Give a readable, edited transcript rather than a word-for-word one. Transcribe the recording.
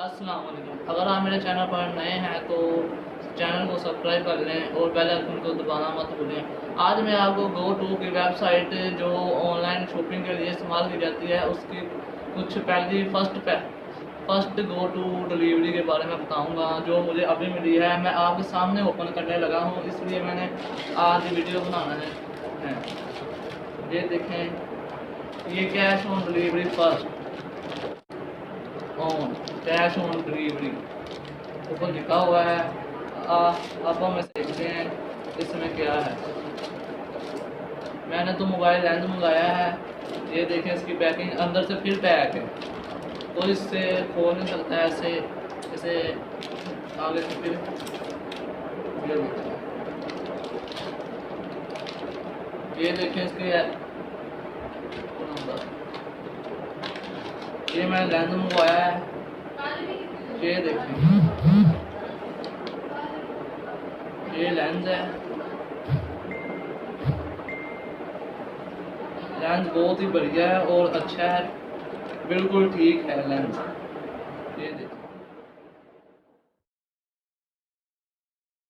अस्सलाम वालेकुम। अगर आप मेरे चैनल पर नए हैं तो चैनल को सब्सक्राइब कर लें और बेल आइकन को दबाना मत भूलें। आज मैं आपको गो टू की वेबसाइट जो ऑनलाइन शॉपिंग के लिए इस्तेमाल की जाती है उसकी कुछ पहली फर्स्ट गो टू डिलीवरी के बारे में बताऊंगा जो मुझे अभी मिली है। मैं आपके सामने ओपन करने लगा हूँ, इसलिए मैंने आज वीडियो बनाना है। ये देखें, ये cash on delivery cash on delivery ऊपर लिखा हुआ है। अब हम इसे देखते हैं इसमें क्या है। मैंने तो मोबाइल लेंस मंगाया है। ये देखें, इसकी पैकिंग अंदर से फिर पैक है, तो इससे खोल नहीं सकता है ऐसे इसे आगे से फिर ये देखें इसके ये मैंने लेंस मंगवाया है। ये देखें, ये लेंस है। लेंस बहुत ही बढ़िया है और अच्छा है, बिल्कुल ठीक है लेंस। ये देखें।